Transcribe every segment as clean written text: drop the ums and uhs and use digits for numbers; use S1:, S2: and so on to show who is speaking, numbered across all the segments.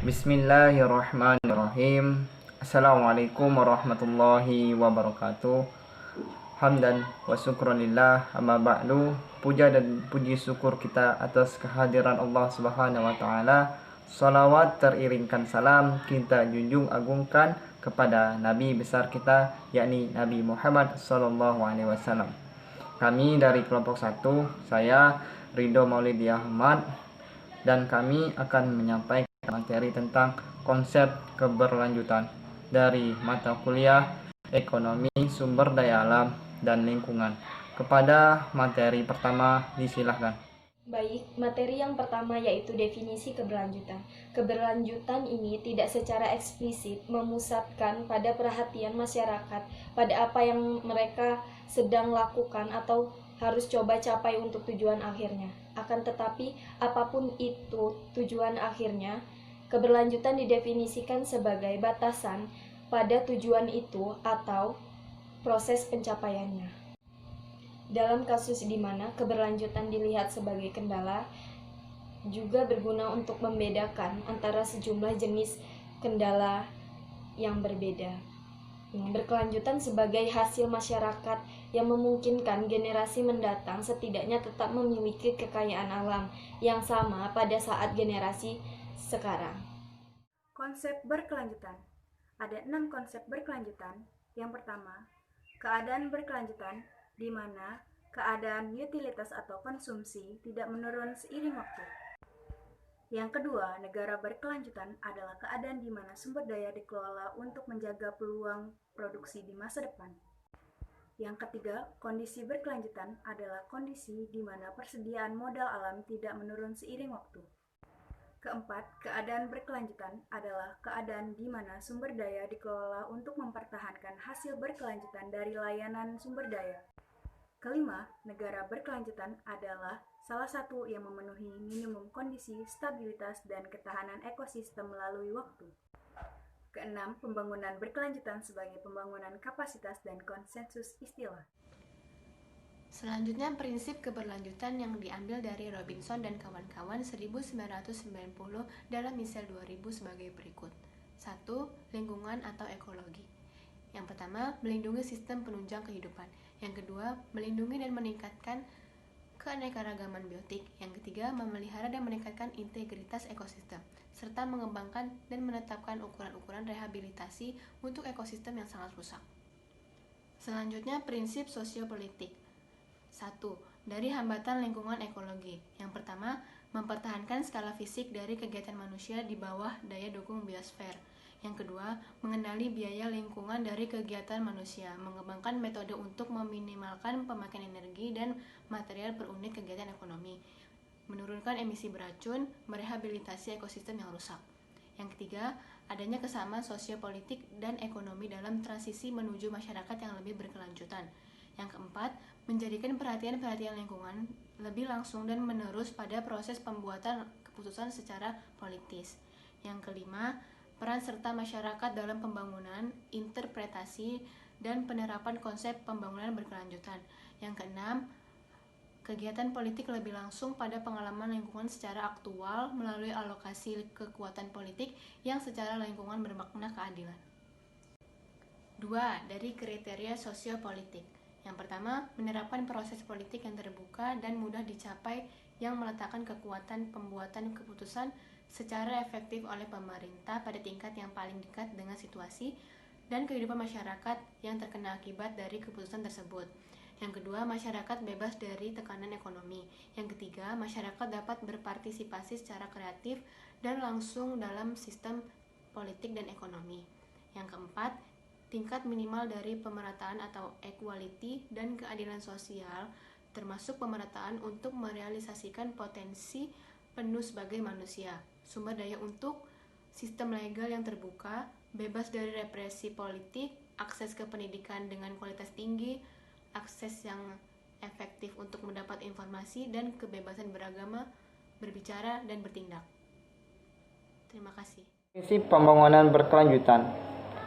S1: Bismillahirrahmanirrahim. Assalamualaikum warahmatullahi wabarakatuh. Hamdan wa syukranillah, amma ba'du. Puja dan puji syukur kita atas kehadiran Allah Subhanahu wa taala. Salawat teriringkan salam kita junjung agungkan kepada nabi besar kita, yakni Nabi Muhammad sallallahu alaihi wasallam. Kami dari kelompok 1, saya Ridho Maulidi Ahmad, dan kami akan menyampaikan materi tentang konsep keberlanjutan dari mata kuliah Ekonomi Sumber Daya Alam dan Lingkungan. Kepada materi pertama, disilahkan.
S2: Baik, materi yang pertama yaitu definisi keberlanjutan. Keberlanjutan ini tidak secara eksplisit memusatkan pada perhatian masyarakat pada apa yang mereka sedang lakukan atau harus coba capai untuk tujuan akhirnya. Akan tetapi, apapun itu tujuan akhirnya, keberlanjutan didefinisikan sebagai batasan pada tujuan itu atau proses pencapaiannya. Dalam kasus di mana keberlanjutan dilihat sebagai kendala, juga berguna untuk membedakan antara sejumlah jenis kendala yang berbeda. Berkelanjutan sebagai hasil masyarakat yang memungkinkan generasi mendatang setidaknya tetap memiliki kekayaan alam yang sama pada saat generasi sekarang.
S3: Konsep berkelanjutan. Ada 6 konsep berkelanjutan. Yang pertama, keadaan berkelanjutan, di mana keadaan utilitas atau konsumsi tidak menurun seiring waktu. Yang kedua, negara berkelanjutan adalah keadaan di mana sumber daya dikelola untuk menjaga peluang produksi di masa depan. Yang ketiga, kondisi berkelanjutan adalah kondisi di mana persediaan modal alam tidak menurun seiring waktu. Keempat, keadaan berkelanjutan adalah keadaan di mana sumber daya dikelola untuk mempertahankan hasil berkelanjutan dari layanan sumber daya. Kelima, negara berkelanjutan adalah salah satu yang memenuhi minimum kondisi stabilitas dan ketahanan ekosistem melalui waktu. Keenam, pembangunan berkelanjutan sebagai pembangunan kapasitas dan konsensus istilah.
S4: Selanjutnya, prinsip keberlanjutan yang diambil dari Robinson dan kawan-kawan 1990 dalam misal 2000 sebagai berikut. 1. Lingkungan atau ekologi. Yang pertama, melindungi sistem penunjang kehidupan. Yang kedua, melindungi dan meningkatkan keanekaragaman biotik. Yang ketiga, memelihara dan meningkatkan integritas ekosistem, serta mengembangkan dan menetapkan ukuran-ukuran rehabilitasi untuk ekosistem yang sangat rusak. Selanjutnya, prinsip sosiopolitik. 1. Dari hambatan lingkungan ekologi. Yang pertama, mempertahankan skala fisik dari kegiatan manusia di bawah daya dukung biosfer. Yang kedua, mengenali biaya lingkungan dari kegiatan manusia, mengembangkan metode untuk meminimalkan pemakaian energi dan material per unit kegiatan ekonomi, menurunkan emisi beracun, merehabilitasi ekosistem yang rusak. Yang ketiga, adanya kesamaan sosiopolitik dan ekonomi dalam transisi menuju masyarakat yang lebih berkelanjutan. Yang keempat, menjadikan perhatian lingkungan lebih langsung dan menerus pada proses pembuatan keputusan secara politis. Yang kelima, peran serta masyarakat dalam pembangunan, interpretasi, dan penerapan konsep pembangunan berkelanjutan. Yang keenam, kegiatan politik lebih langsung pada pengalaman lingkungan secara aktual melalui alokasi kekuatan politik yang secara lingkungan bermakna keadilan. 2. Dari kriteria sosiopolitik. Yang pertama, menerapkan proses politik yang terbuka dan mudah dicapai yang meletakkan kekuatan pembuatan keputusan secara efektif oleh pemerintah pada tingkat yang paling dekat dengan situasi dan kehidupan masyarakat yang terkena akibat dari keputusan tersebut. Yang kedua, masyarakat bebas dari tekanan ekonomi. Yang ketiga, masyarakat dapat berpartisipasi secara kreatif dan langsung dalam sistem politik dan ekonomi. Yang keempat, tingkat minimal dari pemerataan atau equality dan keadilan sosial, termasuk pemerataan untuk merealisasikan potensi penuh sebagai manusia, sumber daya untuk sistem legal yang terbuka, bebas dari represi politik, akses ke pendidikan dengan kualitas tinggi, akses yang efektif untuk mendapat informasi, dan kebebasan beragama, berbicara, dan bertindak. Terima kasih.
S1: Prinsip pembangunan berkelanjutan.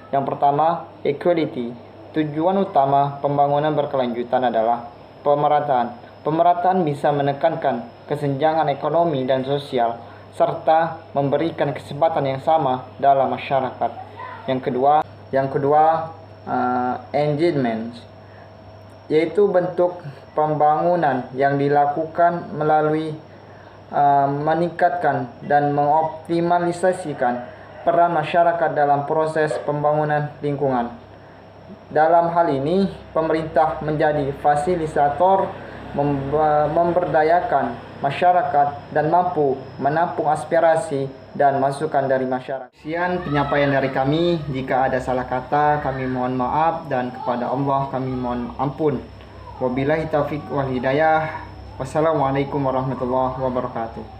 S1: Yang pertama, equality. Tujuan utama pembangunan berkelanjutan adalah pemerataan. Pemerataan bisa menekankan kesenjangan ekonomi dan sosial serta memberikan kesempatan yang sama dalam masyarakat. Yang kedua, engagement, yaitu bentuk pembangunan yang dilakukan melalui meningkatkan dan mengoptimalisasikan peran masyarakat dalam proses pembangunan lingkungan. Dalam hal ini, pemerintah menjadi fasilitator, memberdayakan masyarakat dan mampu menampung aspirasi dan masukan dari masyarakat. Sekian penyampaian dari kami. Jika ada salah kata, kami mohon maaf, dan kepada Allah kami mohon ampun. Wabillahi taufiq wal hidayah. Wassalamualaikum warahmatullahi wabarakatuh.